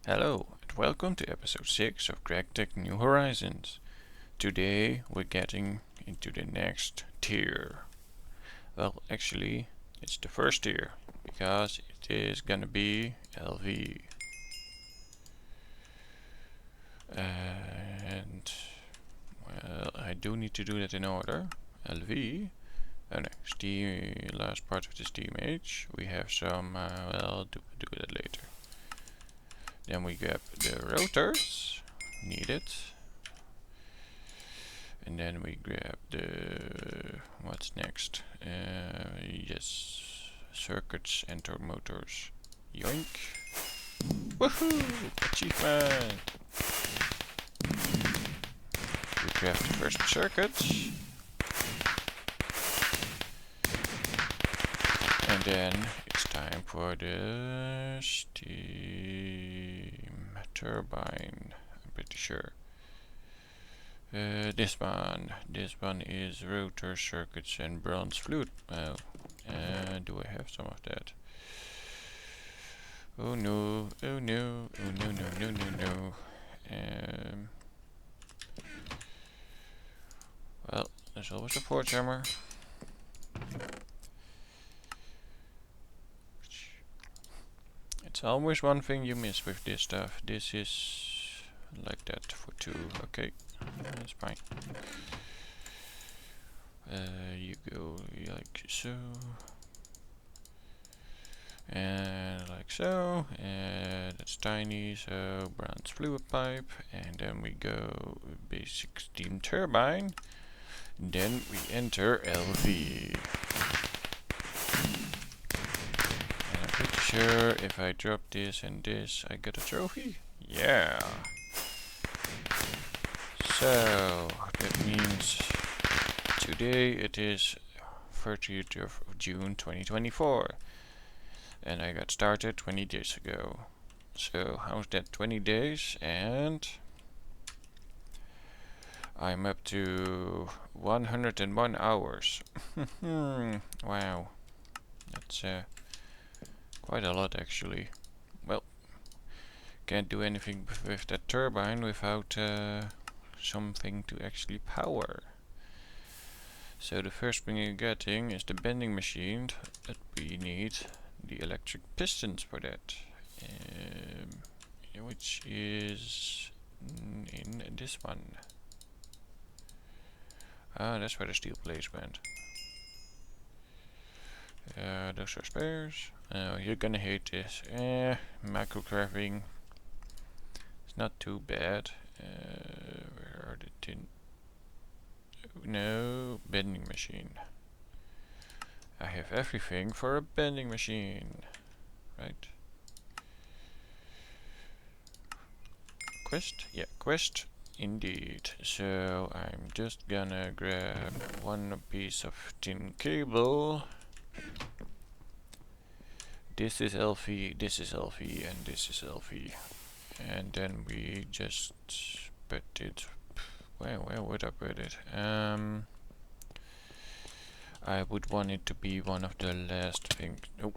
Hello and welcome to episode 6 of GregTech New Horizons. Today we're getting into the next tier. Well, actually it's the first tier because it is gonna be LV. And well, I do need to do that in order. LV. Oh no, Steam, last part of the Steam age. We have some, well, do that later. Then we grab the rotors, needed. And then we grab the, what's next? Yes, circuits and motors. Yoink. Woohoo! Achievement! We grab the first circuits. And then it's time for the steam turbine, I'm pretty sure. This one is rotor circuits and bronze fluid. Oh, do I have some of that? Oh no, oh no, oh no, no, no, no, no. Well, there's always a forge hammer. It's always one thing you miss with this stuff. This is like that for 2. Okay, that's fine. You go like so. And like so. And that's tiny, so bronze fluid pipe. And then we go basic steam turbine. Then we enter LV. Pretty sure if I drop this and this, I get a trophy? Yeah. So that means today it is 30th of June 2024, and I got started 20 days ago. So how's that 20 days? And I'm up to 101 hours. Wow, that's quite a lot actually. Well, can't do anything with that turbine without something to actually power. So the first thing you're getting is the bending machine, but we need the electric pistons for that, which is in this one. Ah, that's where the steel plates went. Those are spares. You're gonna hate this. Macro carving. It's not too bad. Where are the tin? No, bending machine. I have everything for a bending machine, right? Quest? Yeah, quest. Indeed. So I'm just gonna grab one piece of tin cable. This is LV, this is LV, and this is LV. And then we just put it. Where would I put it? I would want it to be one of the last things. Oh,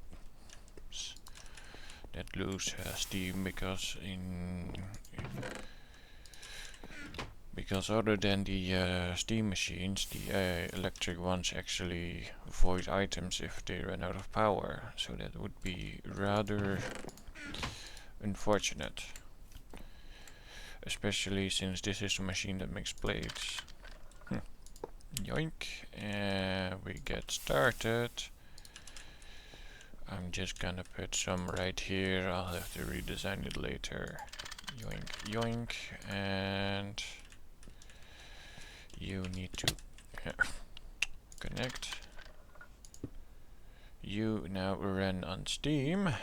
that lose steam because other than the steam machines, the electric ones actually void items if they run out of power. So that would be rather unfortunate. Especially since this is a machine that makes plates. Yoink. And we get started. I'm just gonna put some right here. I'll have to redesign it later. Yoink, yoink. And you need to connect. You now run on Steam.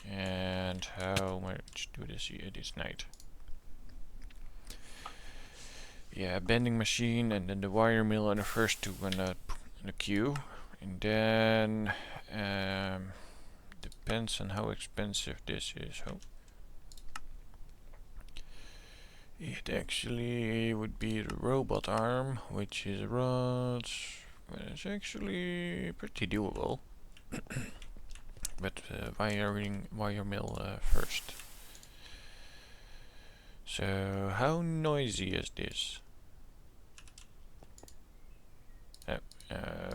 And how much do they see? It is night. Yeah, bending machine, and then the wire mill are the first two in the queue. And then depends on how expensive this is. Oh. It actually would be the robot arm, which is rods. It's actually pretty doable. But wire mill first. So how noisy is this?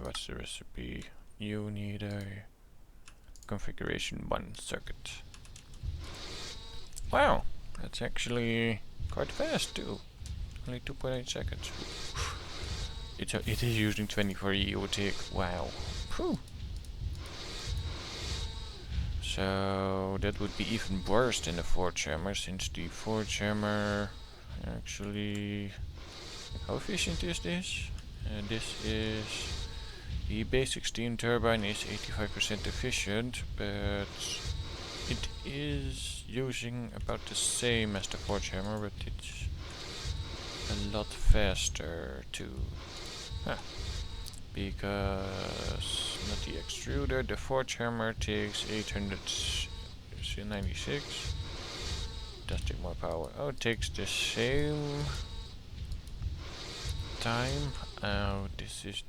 What's the recipe? You need a configuration 1 circuit. Wow, that's actually quite fast too. Only 2.8 seconds. It is using 24 EOTIC. Wow. Whew. So that would be even worse than the forge hammer, since the forge hammer actually... How efficient is this? This is... The basic steam turbine is 85% efficient, but it is using about the same as the forge hammer, but it's a lot faster too. Huh. Because not the extruder, the forge hammer takes 896. Does take more power. Oh, it takes the same time. Oh, this is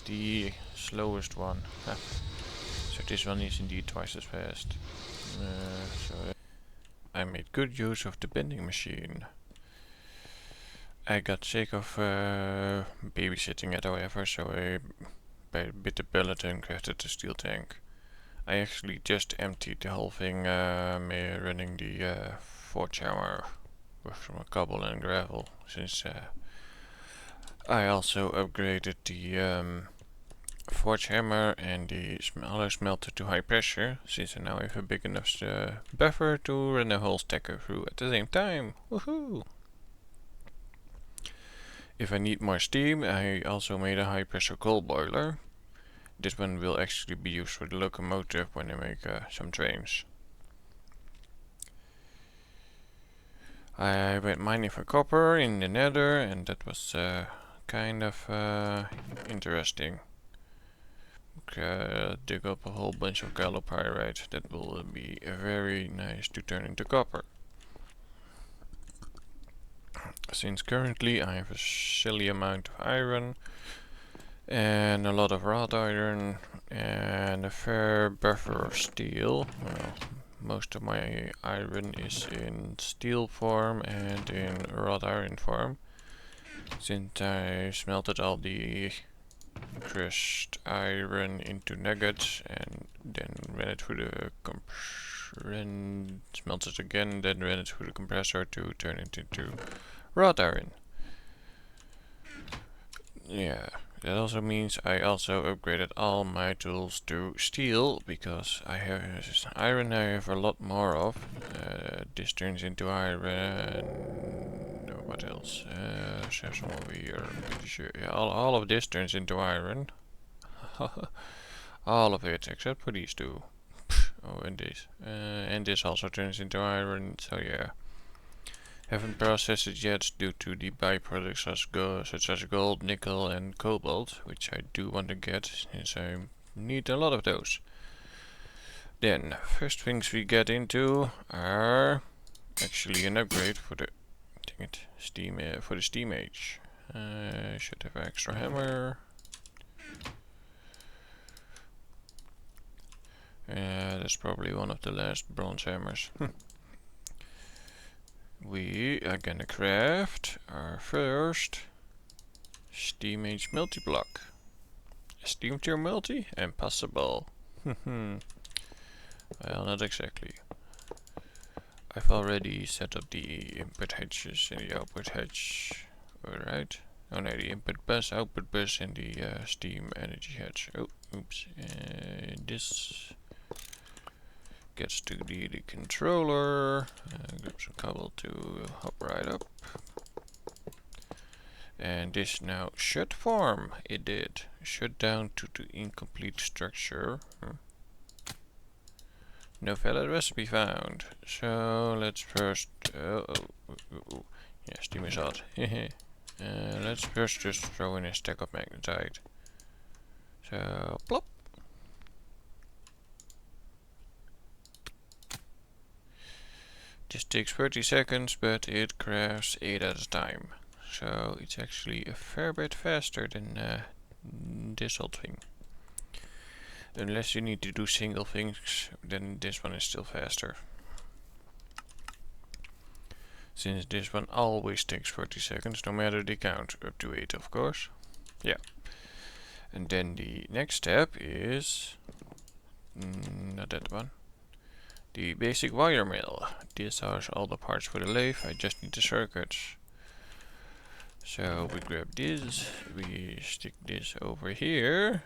the slowest one. Huh. So this one is indeed twice as fast. So I made good use of the bending machine. I got sick of babysitting it, however, so I bit the bullet and crafted the steel tank. I actually just emptied the whole thing, running the forge hammer with some cobble and gravel, since I also upgraded the forge hammer and the smaller smelter to high pressure, since I now have a big enough buffer to run a whole stacker through at the same time. Woohoo! If I need more steam, I also made a high pressure coal boiler. This one will actually be used for the locomotive when I make some trains. I went mining for copper in the nether, and that was kind of interesting. Dig up a whole bunch of gallopyrite. That will be very nice to turn into copper. Since currently I have a silly amount of iron and a lot of wrought iron and a fair buffer of steel. Well, most of my iron is in steel form and in wrought iron form, since I smelted all the crushed iron into nuggets and then ran it through the smelted it again, then ran it through the compressor to turn it into wrought iron. Yeah, that also means I also upgraded all my tools to steel, because I have iron I have a lot more of. This turns into iron. What else? There's some over here, I'm pretty sure. Yeah, all of this turns into iron. All of it, except for these two. Oh, and this. And this also turns into iron, so yeah. Haven't processed it yet due to the byproducts such as gold, nickel and cobalt, which I do want to get, since I need a lot of those. Then, first things we get into are actually an upgrade for the steam age. Should have an extra hammer. That's probably one of the last bronze hammers. We are gonna craft our first steam age multi-block. A steam tier multi? Impossible. Well, not exactly. I've already set up the input hedges and the output hedge. Alright. Oh no, the input bus, output bus and the steam energy hedge. Oh, oops. This gets to the controller. Grab some cobble to hop right up. And this now should form. It did. Shut down to the incomplete structure. No valid recipe found. So let's first... yeah, steam is hot. Let's first just throw in a stack of magnetite. So, plop. This takes 30 seconds, but it crafts 8 at a time. So it's actually a fair bit faster than this old thing. Unless you need to do single things, then this one is still faster. since this one always takes 40 seconds, no matter the count, up to 8 of course. Yeah. And then the next step is, not that one, the basic wire mill. These are all the parts for the lathe, I just need the circuits. So we grab this, we stick this over here,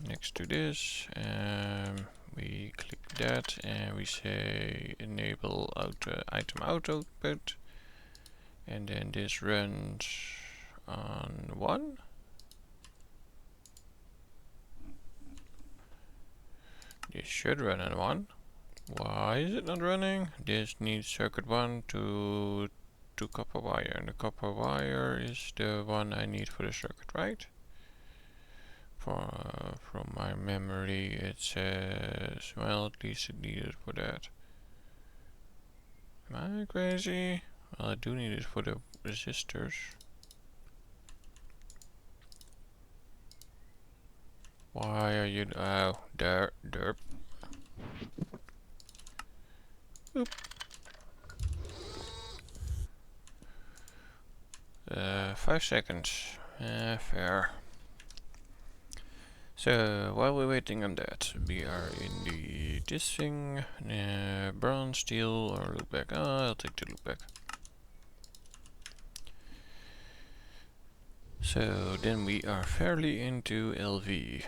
next to this, we click that and we say enable item output, and then this runs on 1. This should run on 1. Why is it not running? This needs circuit 1 to copper wire, and the copper wire is the one I need for the circuit, right? From my memory it says, well, at least it needed for that. Am I crazy? Well, I do need it for the resistors. Why are you, oh, derp. Oop. 5 seconds. Fair. So while we're waiting on that, we are in this thing, bronze, steel, or loop back. I'll take the loop back. So then we are fairly into LV.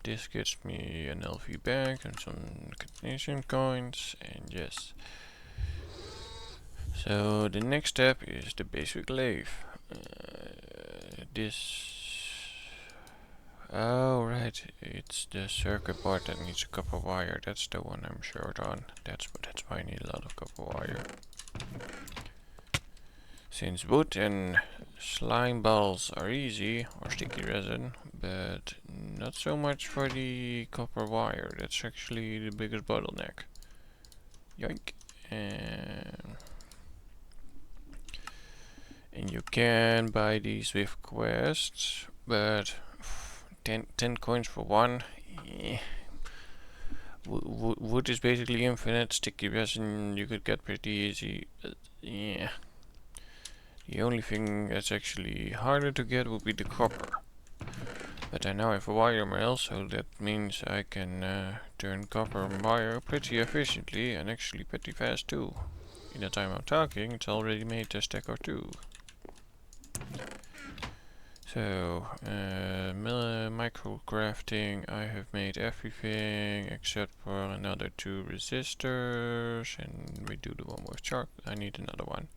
This gets me an LV bag and some Canadian coins, and yes. So the next step is the basic lathe. Oh right, it's the circuit board that needs a copper wire. That's the one I'm short on. That's why I need a lot of copper wire. Since wood and slime balls are easy, or sticky resin, but not so much for the copper wire. That's actually the biggest bottleneck. Yoink. And you can buy these with quests, but 10 coins for one. Wood is basically infinite. Sticky resin you could get pretty easy, but yeah. The only thing that's actually harder to get would be the copper. But I now have a wire mill, so that means I can turn copper wire pretty efficiently and actually pretty fast too. In the time I'm talking, it's already made a stack or 2. So, micro crafting, I have made everything except for another 2 resistors, and we do the one with chalk. I need another one.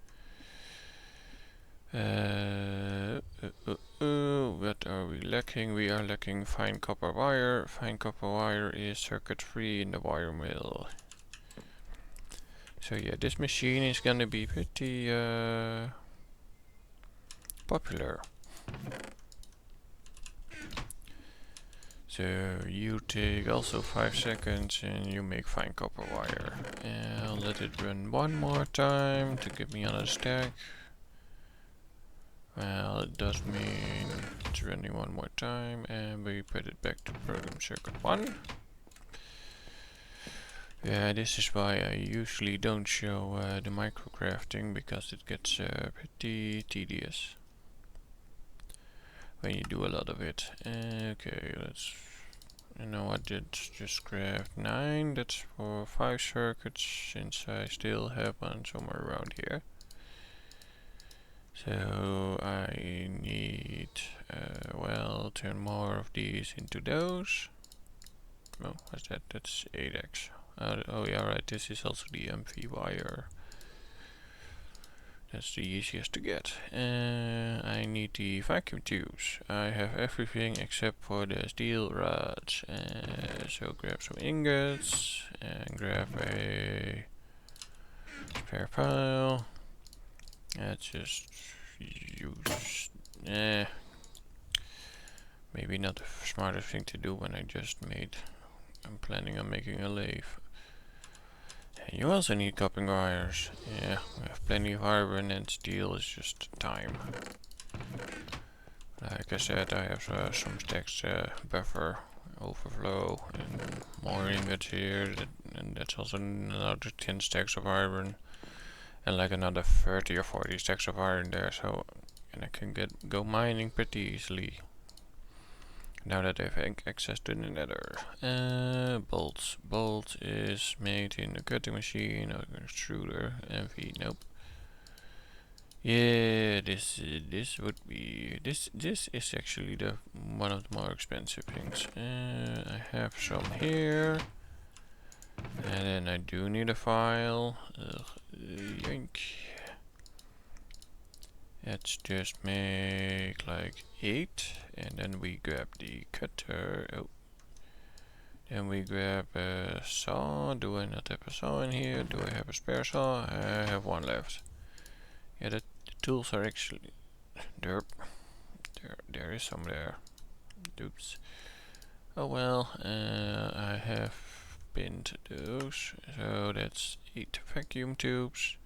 What are we lacking? We are lacking fine copper wire. Fine copper wire is circuit free in the wire mill. So yeah, this machine is gonna be pretty popular. So you take also 5 seconds and you make fine copper wire. And I'll let it run one more time to give me another stack. Well, it does mean it's running one more time, and we put it back to program circuit 1. Yeah, this is why I usually don't show the microcrafting, because it gets pretty tedious when you do a lot of it. Okay, let's, you know what, let's just craft 9. That's for 5 circuits, since I still have one somewhere around here. So I need, well, turn more of these into those. Oh, what's that? That's 8x. Oh yeah, right, this is also the MV wire. That's the easiest to get. I need the vacuum tubes. I have everything except for the steel rods. So grab some ingots and grab a spare pile. Let's just use, maybe not the smartest thing to do when I just made, I'm planning on making a lathe. And you also need copper wires. Yeah, we have plenty of iron, and steel is just time. Like I said, I have some stacks buffer, overflow, and more ingots here, and that's also another 10 stacks of iron. and like another 30 or 40 stacks of iron there, so and I can go mining pretty easily now that I have access to the nether. Bolts. Bolt is made in a cutting machine or an extruder. MV, nope. Yeah, this would be this is actually the one of the more expensive things. I have some here, and then I do need a file. Yank. Let's just make like 8, and then we grab the cutter. Oh, then we grab a saw. Do I not have a saw in here? Do I have a spare saw? I have one left. Yeah, the tools are actually derp. There is some there. Oops. Oh well, I have pinned those, so that's 8 vacuum tubes.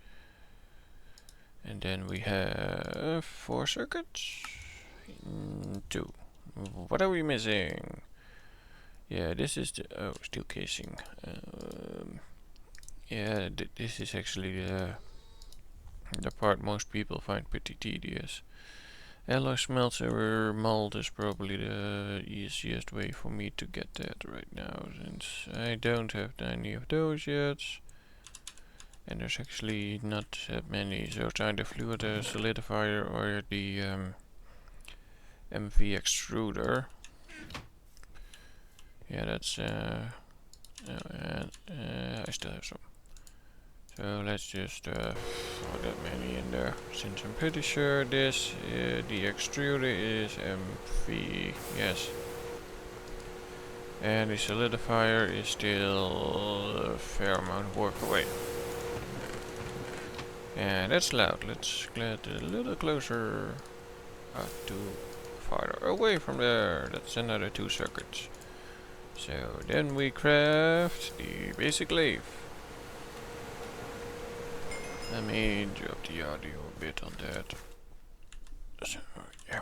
And then we have 4 circuits. 2. What are we missing? Yeah, this is the steel casing. Yeah, this is actually the part most people find pretty tedious. Alloy smelter mold is probably the easiest way for me to get that right now, since I don't have any of those yet. And there's actually not that many, so it's either fluid solidifier or the MV extruder. Yeah, that's and I still have some. So let's just throw that many in there, since I'm pretty sure this the extruder is MV, yes. And the solidifier is still a fair amount of work away. And that's loud. Let's get a little closer. Too farther away from there. That's another 2 circuits. So then we craft the basic lathe. Let me drop the audio a bit on that. So yeah.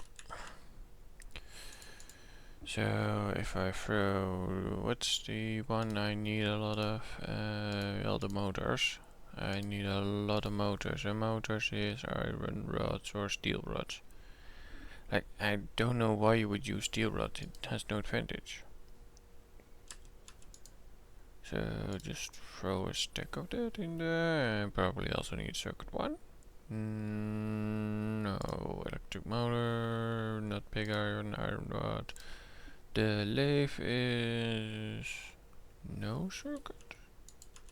So if I throw, what's the one I need a lot of? Well, the motors. I need a lot of motors, and motors is iron rods or steel rods. Like, I don't know why you would use steel rods, it has no advantage. So just throw a stack of that in there, and probably also need circuit 1. No, electric motor, not pig iron, iron rod. The lathe is no circuit.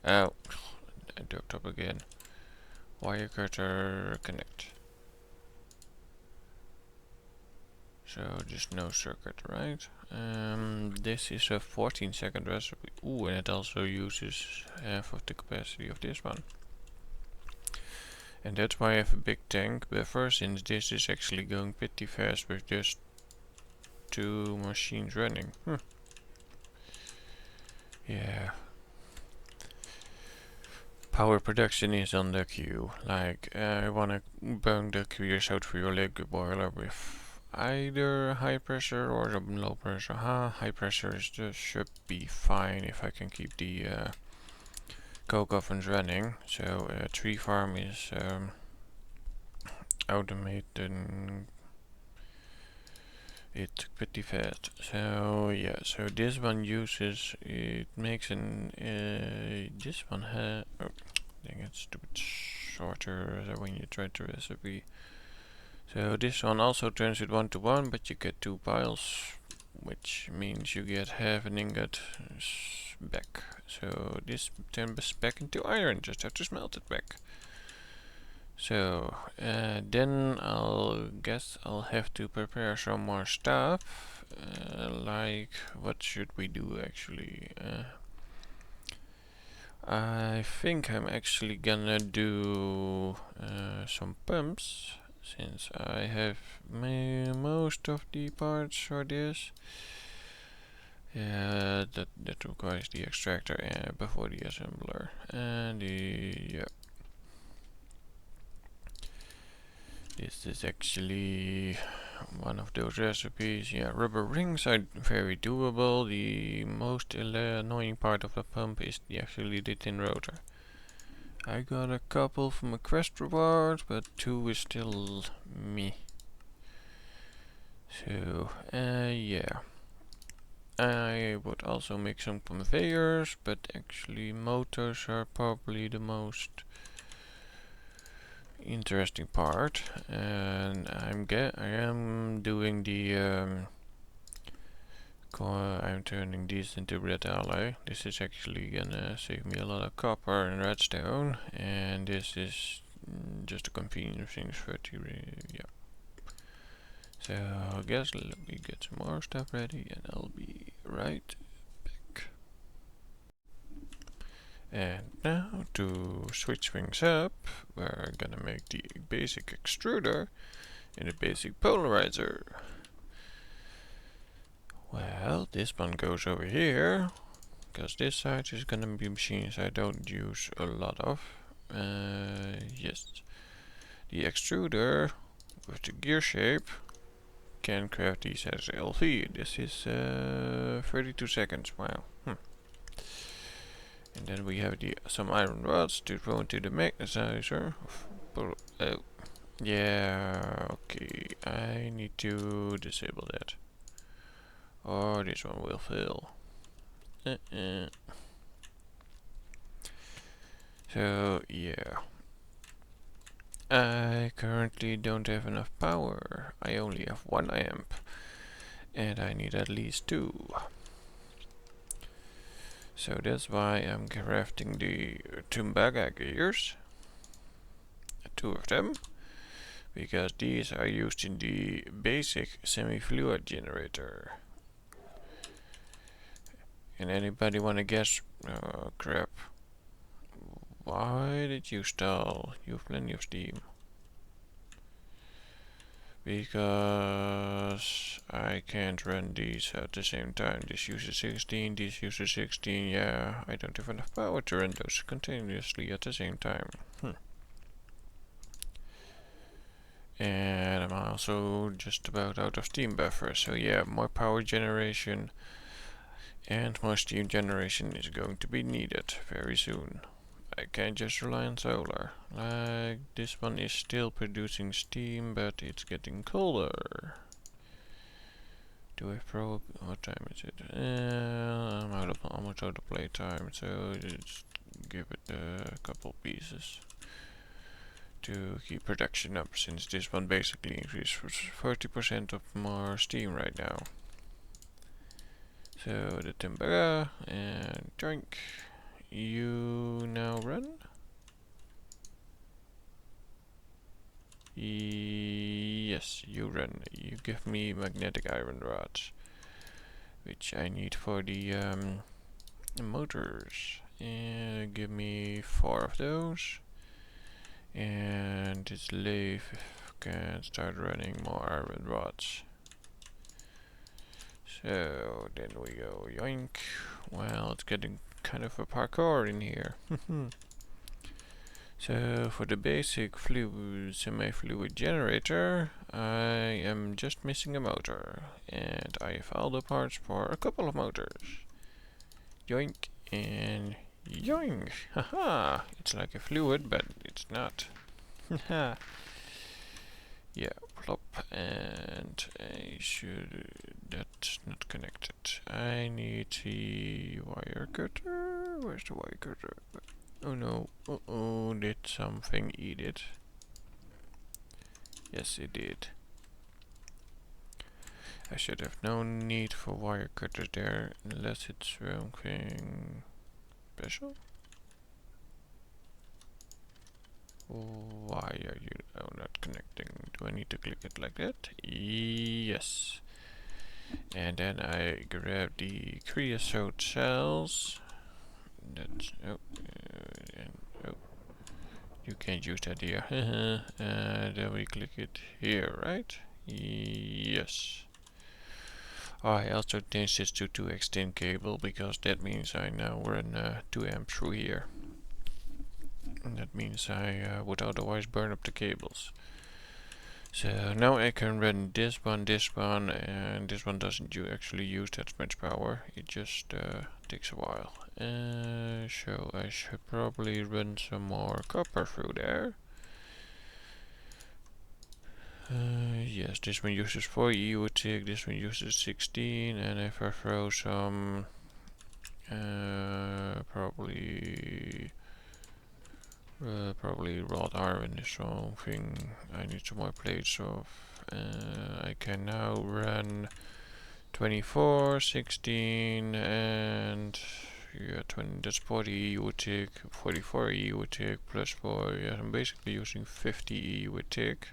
Oh, I doped up again. Wire cutter connect. So just no circuit, right? This is a 14-second recipe. Ooh, and it also uses half of the capacity of this one. And that's why I have a big tank buffer, since this is actually going pretty fast with just 2 machines running. Yeah. Power production is on the queue. Like, I wanna burn the creosote for your liquid boiler with either high pressure or low pressure. High pressure should be fine if I can keep the coke ovens running. So tree farm is automating it pretty fast. So yeah, so this one uses, it makes an this one has, oh dang, it's stupid shorter when you try the recipe. So this one also turns it 1 to 1, but you get 2 piles, which means you get half an ingot back. So this turns back into iron, just have to smelt it back. So then I'll guess I'll have to prepare some more stuff. Like, what should we do actually? I think I'm actually gonna do some pumps, since I have most of the parts for this. Yeah, that requires the extractor before the assembler, and yeah. This is actually one of those recipes. Yeah, rubber rings are very doable. The most annoying part of the pump is actually the thin rotor. I got a couple from a quest reward, but 2 is still me. So, yeah. I would also make some conveyors, but actually motors are probably the most interesting part. And I am doing the I'm turning these into red alloy. This is actually gonna save me a lot of copper and redstone, and this is just a convenience thing for yeah. So I guess let me get some more stuff ready and I'll be right back. And now to switch things up, we're gonna make the basic extruder and the basic polarizer. Well, this one goes over here, because this side is gonna be machines I don't use a lot of. Yes, the extruder with the gear shape can craft these as LV. This is 32 seconds. Wow. And then we have some iron rods to throw into the magnetizer. Oh, yeah. Okay, I need to disable that, or this one will fail. So yeah, I currently don't have enough power. I only have 1 amp, and I need at least 2. So that's why I'm crafting the Tumbaga gears, 2 of them, because these are used in the basic semi-fluid generator. And anybody wanna guess? Oh crap. Why did you stall? You have plenty of steam. Because I can't run these at the same time. This uses 16, this uses 16. Yeah, I don't have enough power to run those continuously at the same time. And I'm also just about out of steam buffer. So yeah, more power generation and more steam generation is going to be needed very soon. I can't just rely on solar. Like, this one is still producing steam, but it's getting colder. Do I probe? What time is it? I'm almost out of playtime, so just give it a couple pieces to keep production up, since this one basically increased 40% of more steam right now. So the Timbera and drink. You now run? Yes, you run. You give me magnetic iron rods, which I need for the motors. And give me 4 of those. And this lathe can start running more iron rods. So then we go yoink. Well, it's getting kind of a parkour in here. So for the basic semi-fluid generator, I am just missing a motor, and I have all the parts for a couple of motors. Yoink and yoink! Haha! It's like a fluid, but it's not. Haha! Yeah, plop, and I should. That's not connected. I need the wire cutter. Where's the wire cutter? Oh no, uh-oh, did something eat it? Yes, it did. I should have no need for wire cutters there, unless it's something special. Why are you not connecting? Do I need to click it like that? Yes. And then I grab the creosote cells. That's you can't use that here. Then we click it here, right? Yes. I also changed this to 2x thin cable, because that means I now run 2 amp through here. And that means I would otherwise burn up the cables. So now I can run this one, and this one doesn't actually use that much power. It just takes a while. So I should probably run some more copper through there. Yes, this one uses 4 EU tick, this one uses 16, and if I throw some probably wrought iron is something I need some more plates of. I can now run 24, 16, and yeah, 20, that's 40 EU tick, 44 EU tick plus 4. Yeah, I'm basically using 50 EU tick.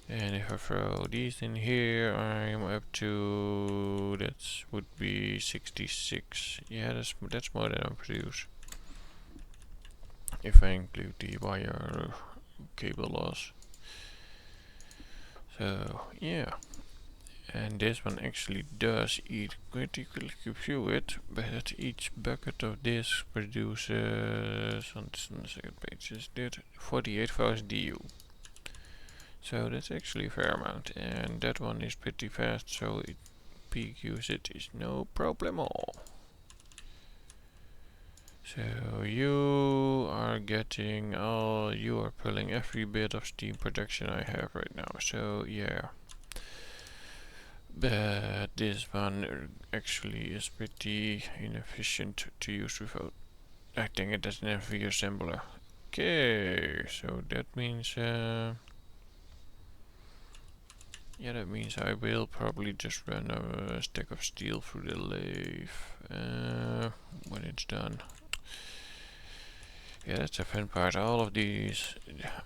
And if I throw these in here, I'm up to, that would be 66. Yeah, that's more than I produce. If I include the wire cable loss. So yeah, and this one actually does eat critical fluid, but each bucket of this produces, on the second page is that 48,000 DU. So that's actually a fair amount, and that one is pretty fast, so peak usage is no problem at all. So you are getting you are pulling every bit of steam production I have right now, so yeah. But this one actually is pretty inefficient to use without acting it as an MV assembler. Okay, so that means yeah, that means I will probably just run a stack of steel through the lathe when it's done. Yeah, that's the fun part. All of these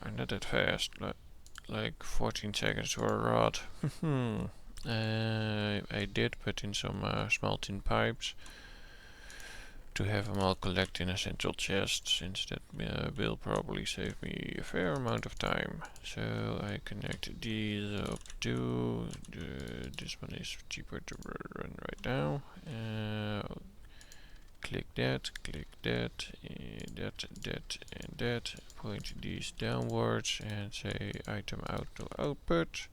are not that fast, like 14 seconds for a rod. I did put in some small tin pipes to have them all collect in a central chest, since that will probably save me a fair amount of time. So I connect these up to this one is cheaper to run right now. Click that, that, and that. Point these downwards and say item out to output.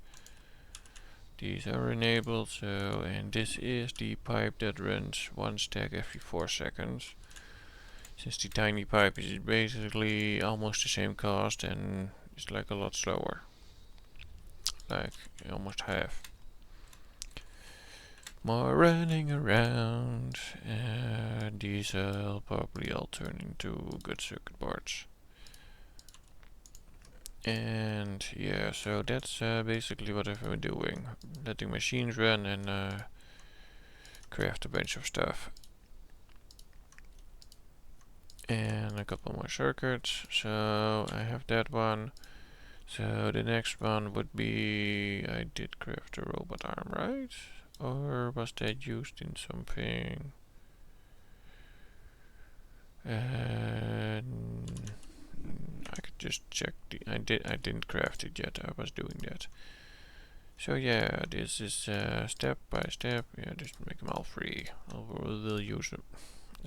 These are enabled, so, and this is the pipe that runs one stack every 4 seconds. Since the tiny pipe is basically almost the same cost and it's like a lot slower. Like almost half. More running around, and these will probably all turn into good circuit boards. And yeah, so that's basically what I've been doing. Letting machines run and craft a bunch of stuff. And a couple more circuits, so I have that one. So the next one would be, I did craft a robot arm, right? Or was that used in something? I could just check I didn't craft it yet, I was doing that. So yeah, this is step by step. Yeah, just make them all free. We'll use them.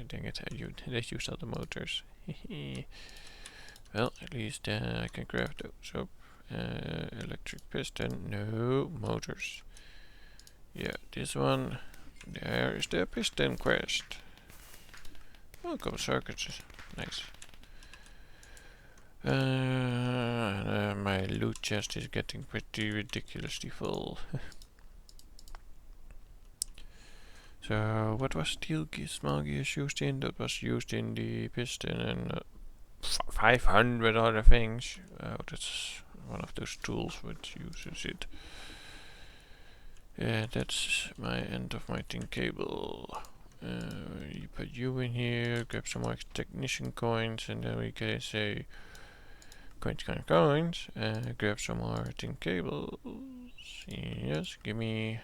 Dang it, they used all the motors. Well, at least I can craft those up. Electric piston, no motors. Yeah, this one. There is the piston quest. Oh, a couple circuits. Nice. My loot chest is getting pretty ridiculously full. So, what was steel small gears used in? That was used in the piston and 500 other things. Oh, that's one of those tools which uses it. Yeah, that's my end of my tin cable. You put you in here, grab some more technician coins, and then we can say coins, grab some more tin cables. Yes, give me,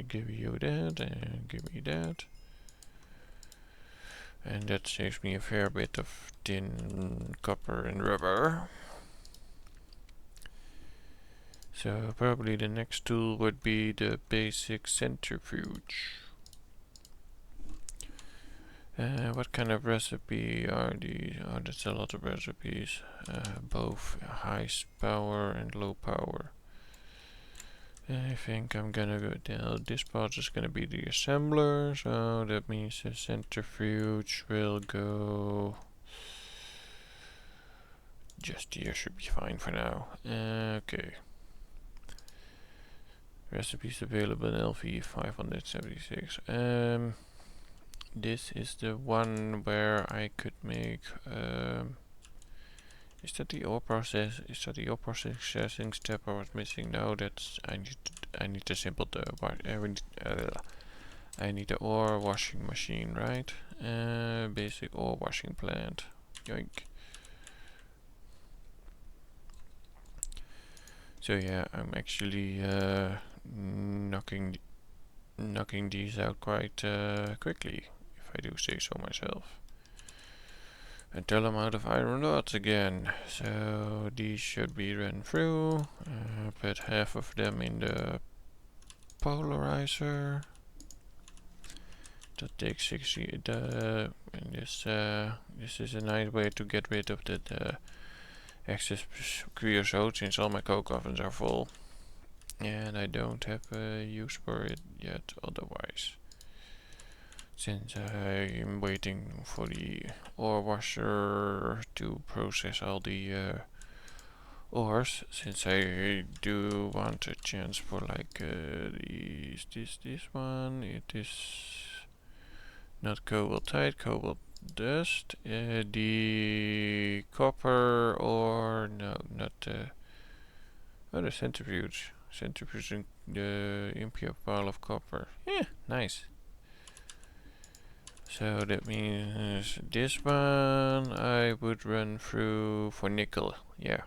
give you that, and give me that. And that saves me a fair bit of tin, copper, and rubber. So probably the next tool would be the basic centrifuge. What kind of recipe are these? Oh, that's a lot of recipes. Both high power and low power. I think I'm gonna go down. This part is gonna be the assembler, so that means the centrifuge will go just here. Should be fine for now. Okay. Recipes available in LV 576. This is the one where I could make. Is that the ore process? Is that the ore processing step I was missing? No, that's I need a simple I need the ore washing machine, right? Basic ore washing plant. Yoink. So yeah, I'm actually knocking these out quite quickly, if I do say so myself. Until I'm out of iron rods again. So these should be run through. Put half of them in the polarizer. That takes 60. And this is a nice way to get rid of the excess creosote, since all my coke ovens are full, and I don't have a use for it yet otherwise. Since I'm waiting for the ore washer to process all the ores, since I do want a chance for like this one. It is not cobaltite, cobalt dust. The copper, or no, not the centrifuge. Centrifuging the impure pile of copper. Yeah, nice. So that means this one I would run through for nickel. Yeah.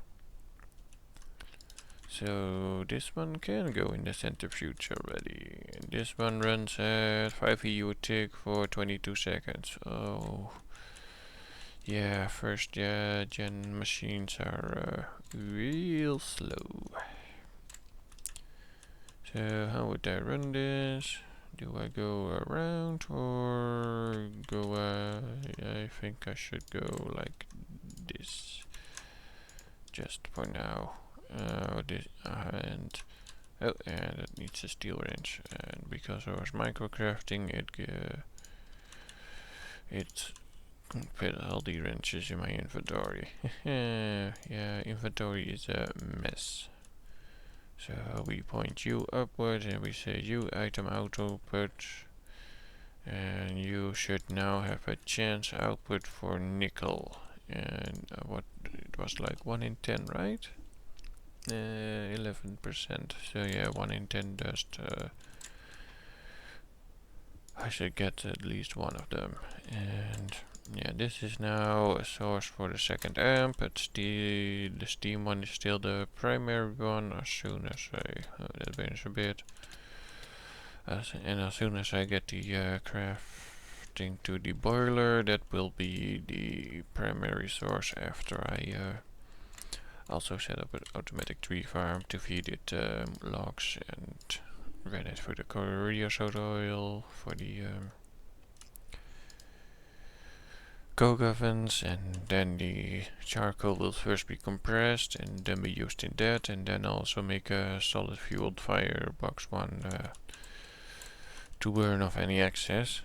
So this one can go in the centrifuge already. And this one runs at 5 EU tick for 22 seconds. Oh. Yeah, first gen machines are real slow. So how would I run this? Do I go around or go? I think I should go like this, just for now. This and that needs a steel wrench, and because I was microcrafting, it put all the wrenches in my inventory. Yeah, inventory is a mess. So we point you upwards and we say you item output, and you should now have a chance output for nickel. And what it was like 1 in 10, right? 11%. So yeah, 1 in 10 dust. I should get at least one of them. And yeah, this is now a source for the second amp, but the steam one is still the primary one. As soon as that means a bit. And as soon as I get the crafting to the boiler, that will be the primary source after I also set up an automatic tree farm to feed it logs and run it through the creosote oil for the coke ovens, and then the charcoal will first be compressed and then be used in that, and then also make a solid fueled firebox one to burn off any excess.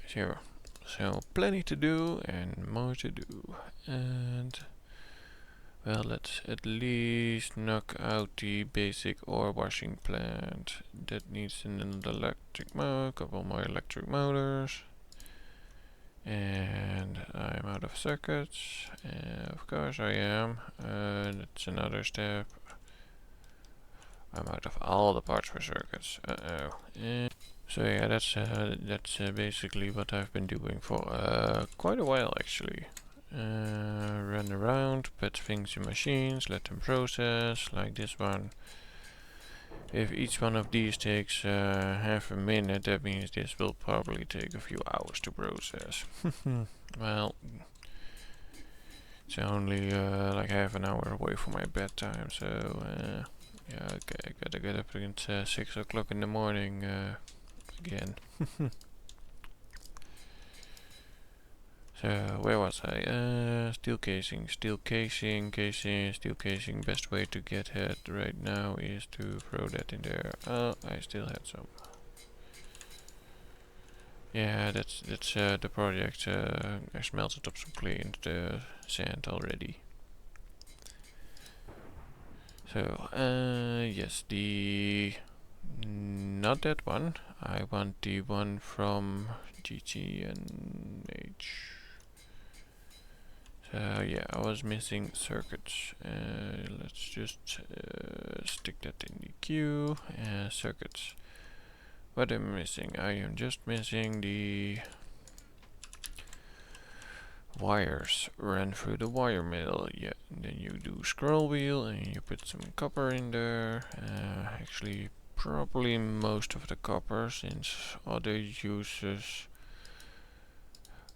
So plenty to do and more to do, and well, let's at least knock out the basic ore washing plant. That needs an electric motor, couple more electric motors. And I'm out of circuits. Of course I am. That's another step. I'm out of all the parts for circuits. So yeah, that's basically what I've been doing for quite a while actually. Run around, put things in machines, let them process, like this one. If each one of these takes half a minute, that means this will probably take a few hours to process. Well, it's only like half an hour away from my bedtime, so yeah, okay, I gotta get up at 6 o'clock in the morning again. So where was I? Steel casing, steel casing, steel casing. Best way to get it right now is to throw that in there. Oh, I still had some. Yeah, that's the project. I smelted up some clay into the sand already. So yes, not that one. I want the one from GTNH. So yeah, I was missing circuits. Let's just stick that in the queue. Circuits. What am I missing? I am just missing the wires. Run through the wire mill. Yeah, and then you do scroll wheel and you put some copper in there. Actually, probably most of the copper, since other uses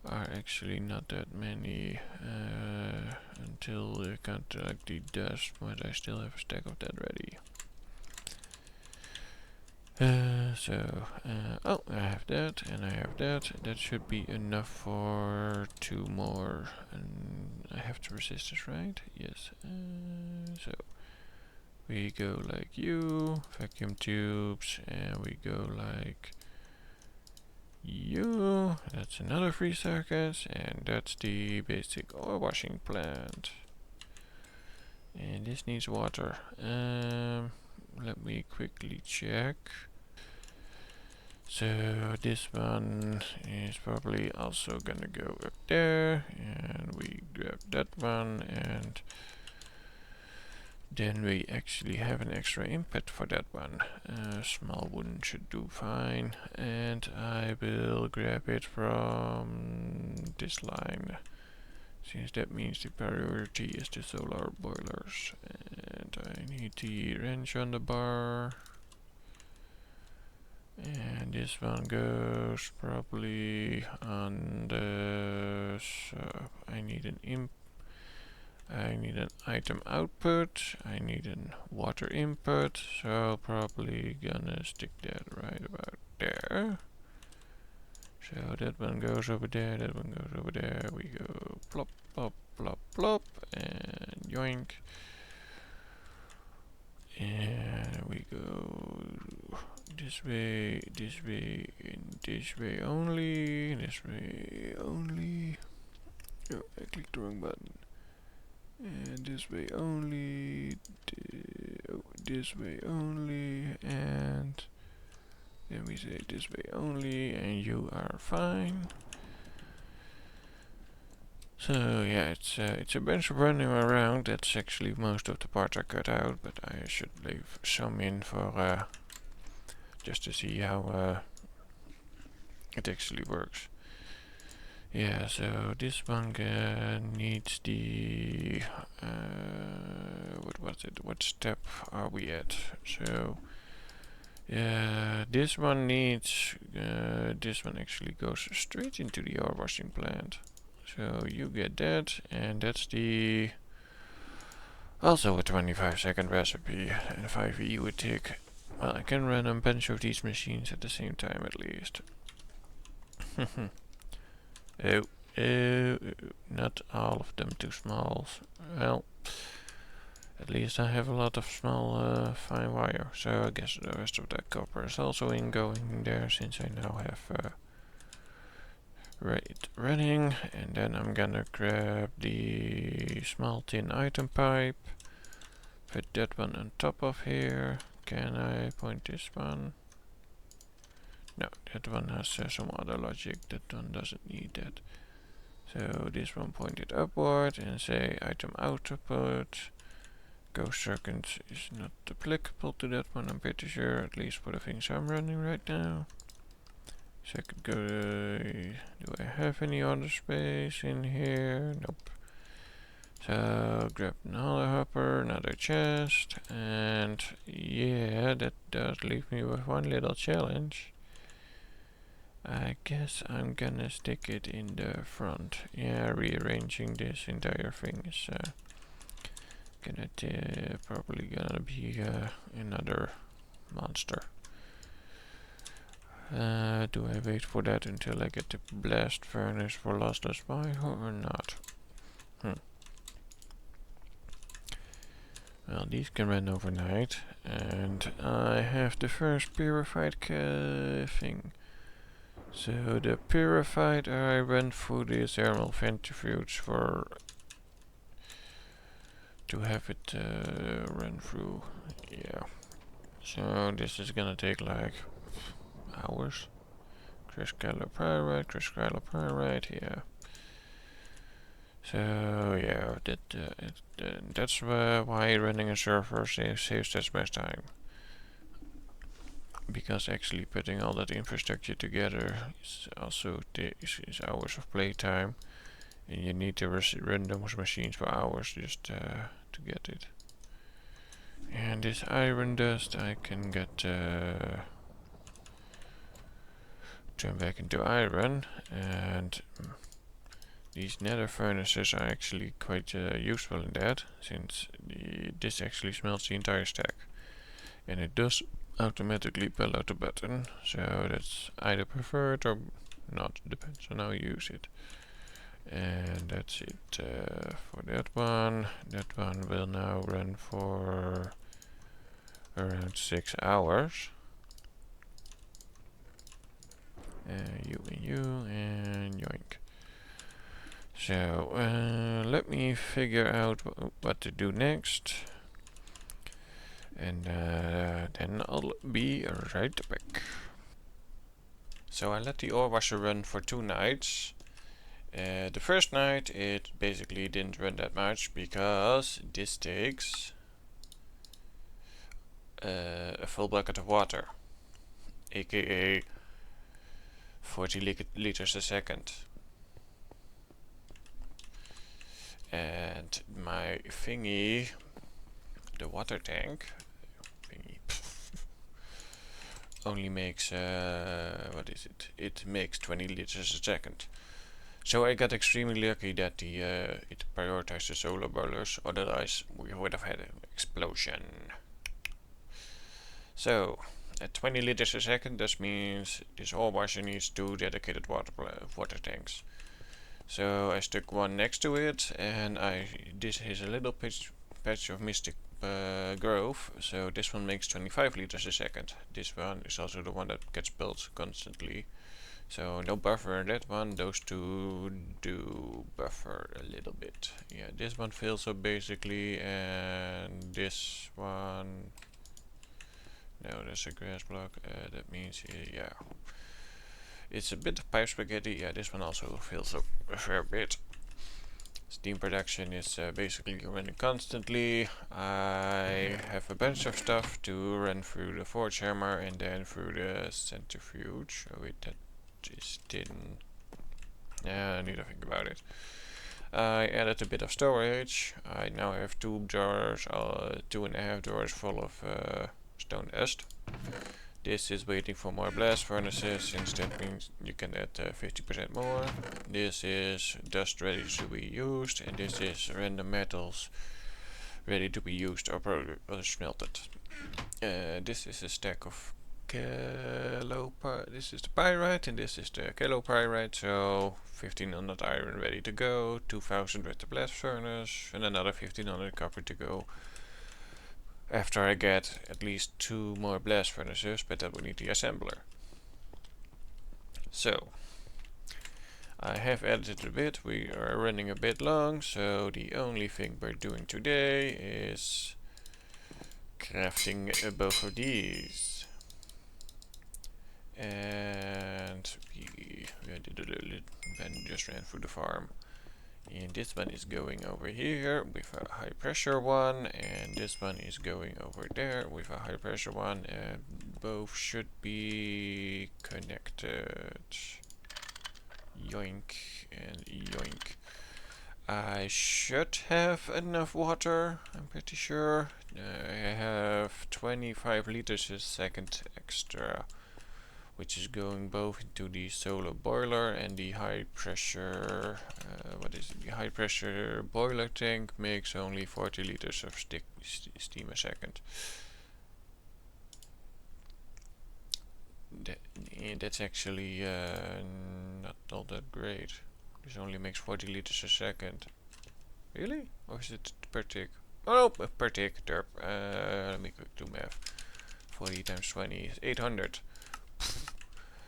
are actually not that many until they counteract the dust, but I still have a stack of that ready. Oh, I have that and I have that. That should be enough for 2 more. And I have to resist this, right? Yes. So we go like vacuum tubes, and we go like that's another 3 circuits, and that's the basic ore washing plant. And this needs water. Let me quickly check. So this one is probably also gonna go up there, and we grab that one, and then we actually have an extra input for that one. Small wooden should do fine, and I will grab it from this line, since that means the priority is the solar boilers. And I need the wrench on the bar, and this one goes probably on the, so I need an item output, I need a water input, so probably gonna stick that right about there. So that one goes over there, that one goes over there, we go plop, plop, plop, plop, and yoink. And we go this way, and this way only, Oh, I clicked the wrong button. And this way only, this way only, and then we say this way only, and you are fine. So yeah, it's a bunch of running around. That's actually most of the parts are cut out, but I should leave some in for just to see how it actually works. Yeah, so this one needs the what was it? What step are we at? So this one needs this one actually goes straight into the ore washing plant. So you get that, and that's the also a 25-second recipe, and 5E would take. Well, I can run a bunch of these machines at the same time at least. Not all of them too small. Well, at least I have a lot of small fine wire, so I guess the rest of that copper is also going there, since I now have right running. And then I'm gonna grab the small tin item pipe, put that one on top of here. Can I point this one? No, that one has some other logic. That one doesn't need that. So this one pointed upward and say item output. Ghost circuit is not applicable to that one, I'm pretty sure, at least for the things I'm running right now. So I could go, do I have any other space in here? Nope. So grab another hopper, another chest, and yeah, that does leave me with one little challenge. I guess I'm gonna stick it in the front. Yeah, rearranging this entire thing is probably gonna be another monster. Do I wait for that until I get the blast furnace for lossless bio or not? Well, these can run overnight, and I have the first purified thing. So the purified I run through the thermal centrifuge to have it run through. Yeah. So this is gonna take like hours. Crystalline pyrite, yeah. So yeah, that's why running a server saves that much time. Because actually putting all that infrastructure together is also is hours of playtime, and you need to run those machines for hours just to get it. And this iron dust I can get turn back into iron, and these nether furnaces are actually quite useful in that, since this actually smelts the entire stack, and it does automatically pull out the button, so that's either preferred or not, depends on how you use it. And that's it for that one. That one will now run for around 6 hours. You and yoink. So let me figure out what to do next, and then I'll be right back. So I let the ore washer run for 2 nights. The first night it basically didn't run that much because this takes a full bucket of water, aka 40 liters a second. And my thingy, the water tank thingy, only makes what is it? It makes 20 liters a second. So I got extremely lucky that it prioritized the solar boilers, otherwise we would have had an explosion. So at 20 liters a second, this means this ore washer needs 2 dedicated water tanks. So I stuck one next to it, and this is a little patch of Mystic Grove, so this one makes 25 liters a second. This one is also the one that gets built constantly. So no buffer in that one, those two do buffer a little bit. Yeah, this one fills up basically, and this one... No, that's a grass block, that means, yeah. It's a bit of pipe spaghetti, yeah, this one also fills up a fair bit. Steam production is basically running constantly. I have a bunch of stuff to run through the forge hammer and then through the centrifuge. Oh wait, that is tin. Yeah, I need to think about it. I added a bit of storage. I now have 2 drawers, 2.5 drawers full of stone dust. This is waiting for more blast furnaces, since that means you can add 50% more. This is dust ready to be used, and this is random metals ready to be used or smelted. This is a stack of this is the pyrite, and this is the pyrite. So 1500 iron ready to go, 2000 with the blast furnace, and another 1500 copper to go. After I get at least 2 more blast furnaces, but that will need the assembler. So I have edited a bit. We are running a bit long, so the only thing we're doing today is crafting both of these. And we just ran through the farm. And this one is going over here with a high pressure one, and this one is going over there with a high pressure one, and both should be connected. Yoink and yoink. I should have enough water, I'm pretty sure. I have 25 liters a second extra, which is going both into the solar boiler and the high pressure, the high pressure boiler tank makes only 40 liters of steam a second. And that's actually not all that great. This only makes 40 liters a second. Really? Or is it per tick? Oh, per tick, derp. Let me quick do math. 40 times 20 is 800.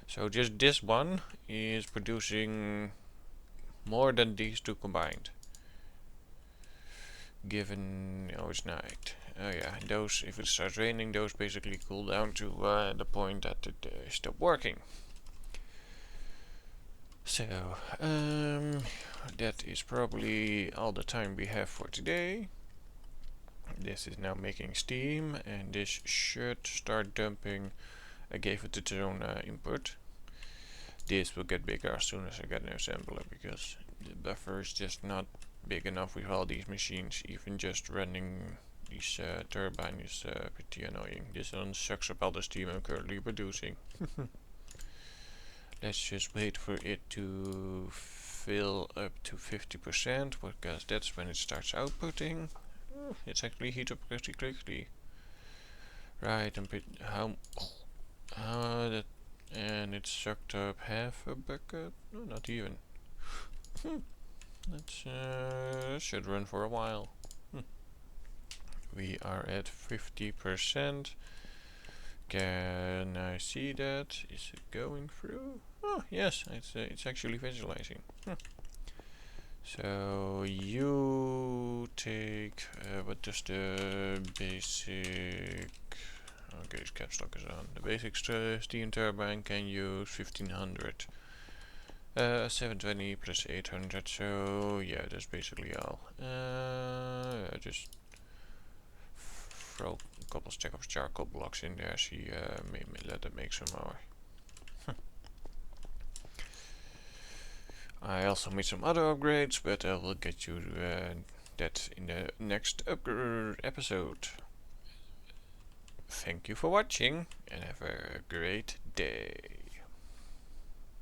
So just this one is producing more than these two combined. Given, oh, it's night. Oh yeah, those, if it starts raining, those basically cool down to the point that it stops working. So, that is probably all the time we have for today. This is now making steam, and this should start dumping. I gave it its own input. This will get bigger as soon as I get an assembler, because the buffer is just not big enough with all these machines. Even just running these turbine is pretty annoying. This one sucks up all the steam I'm currently producing. Let's just wait for it to fill up to 50%, because that's when it starts outputting. It's actually heat up pretty quickly. Right, that, and it sucked up half a bucket. No, not even. That should run for a while. We are at 50%. Can I see that? Is it going through? Oh yes, it's actually visualizing. So you take what does the basic? Okay, caps lock is on. The basic steam turbine can use 1500. 720 plus 800. So yeah, that's basically all. Just throw a couple stack of charcoal blocks in there. See, let it make some more. I also made some other upgrades, but I will get you that in the next episode. Thank you for watching, and have a great day.